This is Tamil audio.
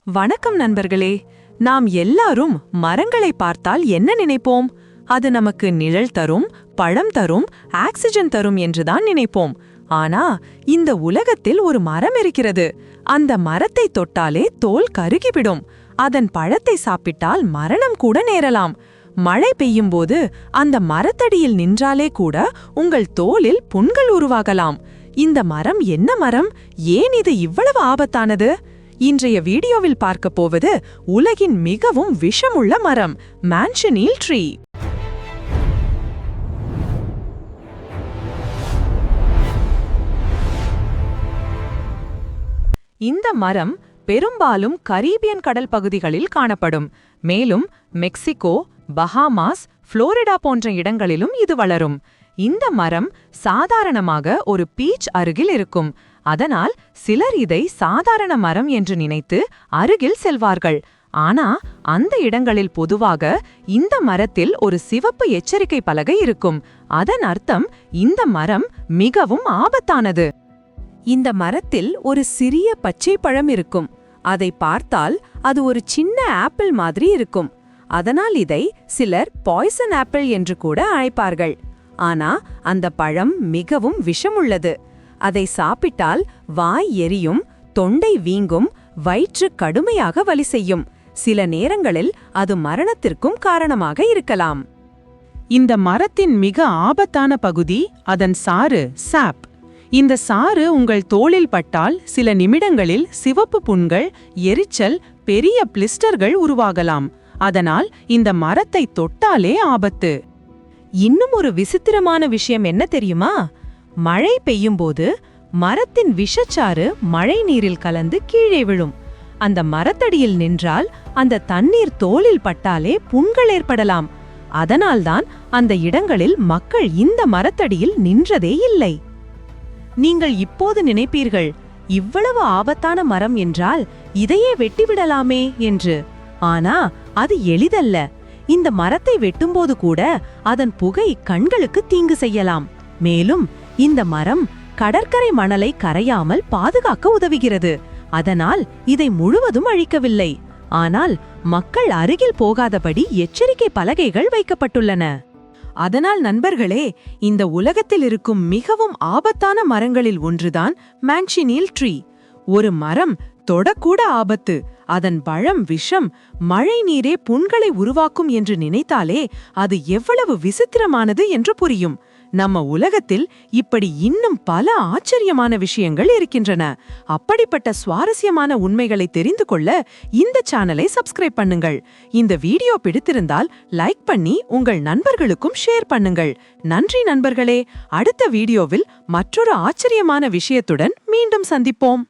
வணக்கம் நண்பர்களே. நாம் எல்லாரும் மரங்களை பார்த்தால் என்ன நினைப்போம்? அது நமக்கு நிழல் தரும், பழம் தரும், ஆக்சிஜன் தரும் என்றுதான் நினைப்போம். ஆனா இந்த உலகத்தில் ஒரு மரம் இருக்கிறது. அந்த மரத்தை தொட்டாலே தோல் கருகிவிடும். அதன் பழத்தை சாப்பிட்டால் மரணம் கூட நேரலாம். மழை பெய்யும்போது அந்த மரத்தடியில் நின்றாலே கூட உங்கள் தோலில் புண்கள் உருவாகலாம். இந்த மரம் என்ன மரம்? ஏன் இது இவ்வளவு ஆபத்தானது? இன்றைய வீடியோவில் பார்க்க போவது உலகின் மிகவும் விஷமுள்ள மரம், மான்சனீல் ட்ரீ. இந்த மரம் பெரும்பாலும் கரீபியன் கடல் பகுதிகளில் காணப்படும். மேலும் மெக்சிகோ, பஹாமாஸ், புளோரிடா போன்ற இடங்களிலும் இது வளரும். இந்த மரம் சாதாரணமாக ஒரு பீச் அருகில் இருக்கும். அதனால் சிலர் இதை சாதாரண மரம் என்று நினைத்து அருகில் செல்வார்கள். ஆனா அந்த இடங்களில் பொதுவாக இந்த மரத்தில் ஒரு சிவப்பு எச்சரிக்கை பலகை இருக்கும். அதன் அர்த்தம் இந்த மரம் மிகவும் ஆபத்தானது. இந்த மரத்தில் ஒரு சிறிய பச்சை பழம் இருக்கும். அதை பார்த்தால் அது ஒரு சின்ன ஆப்பிள் மாதிரி இருக்கும். அதனால் இதை சிலர் பாய்சன் ஆப்பிள் என்று கூட அழைப்பார்கள். ஆனா அந்த பழம் மிகவும் விஷமுள்ளது. அதை சாப்பிட்டால் வாய் எரியும், தொண்டை வீங்கும், வயிற்று கடுமையாக வலி செய்யும். சில நேரங்களில் அது மரணத்திற்கும் காரணமாக இருக்கலாம். இந்த மரத்தின் மிக ஆபத்தான பகுதி அதன் சாறு, சாப். இந்த சாறு உங்கள் தோளில் பட்டால் சில நிமிடங்களில் சிவப்பு புண்கள், எரிச்சல், பெரிய பிளிஸ்டர்கள் உருவாகலாம். அதனால் இந்த மரத்தை தொட்டாலே ஆபத்து. இன்னும் ஒரு விசித்திரமான விஷயம் என்ன தெரியுமா? மழை பெய்யும்போது மரத்தின் விஷச்சாறு மழை நீரில் கலந்து கீழே விழும். அந்த மரத்தடியில் நின்றால் அந்த தண்ணீர் தோலில் பட்டாலே புண்கள் ஏற்படலாம். அதனால்தான் அந்த இடங்களில் மக்கள் இந்த மரத்தடியில் நின்றதே இல்லை. நீங்கள் இப்போது நினைப்பீர்கள், இவ்வளவு ஆபத்தான மரம் என்றால் இதையே வெட்டிவிடலாமே என்று. ஆனா அது எளிதல்ல. இந்த மரத்தை வெட்டும்போது கூட அதன் புகை கண்களுக்கு தீங்கு செய்யலாம். மேலும் இந்த மரம் கடற்கரை மணலை கரையாமல் பாதுகாக்க உதவுகிறது. அதனால் இதை முழுவதும் அழிக்கவில்லை. ஆனால் மக்கள் அருகில் போகாதபடி எச்சரிக்கை பலகைகள் வைக்கப்பட்டுள்ளன. அதனால் நண்பர்களே, இந்த உலகத்தில் இருக்கும் மிகவும் ஆபத்தான மரங்களில் ஒன்றுதான் மான்சனீல் ட்ரீ. ஒரு மரம் தொடக்கூட ஆபத்து. அதன் பழம் விஷம், மழை நீரே புண்களை உருவாக்கும் என்று நினைத்தாலே அது எவ்வளவு விசித்திரமானது என்று புரியும். நம்ம உலகத்தில் இப்படி இன்னும் பல ஆச்சரியமான விஷயங்கள் இருக்கின்றன. அப்படிப்பட்ட சுவாரஸ்யமான உண்மைகளை தெரிந்து கொள்ள இந்த சேனலை சப்ஸ்கிரைப் பண்ணுங்கள். இந்த வீடியோ பிடித்திருந்தால் லைக் பண்ணி உங்கள் நண்பர்களுக்கும் ஷேர் பண்ணுங்கள். நன்றி நண்பர்களே. அடுத்த வீடியோவில் மற்றொரு ஆச்சரியமான விஷயத்துடன் மீண்டும் சந்திப்போம்.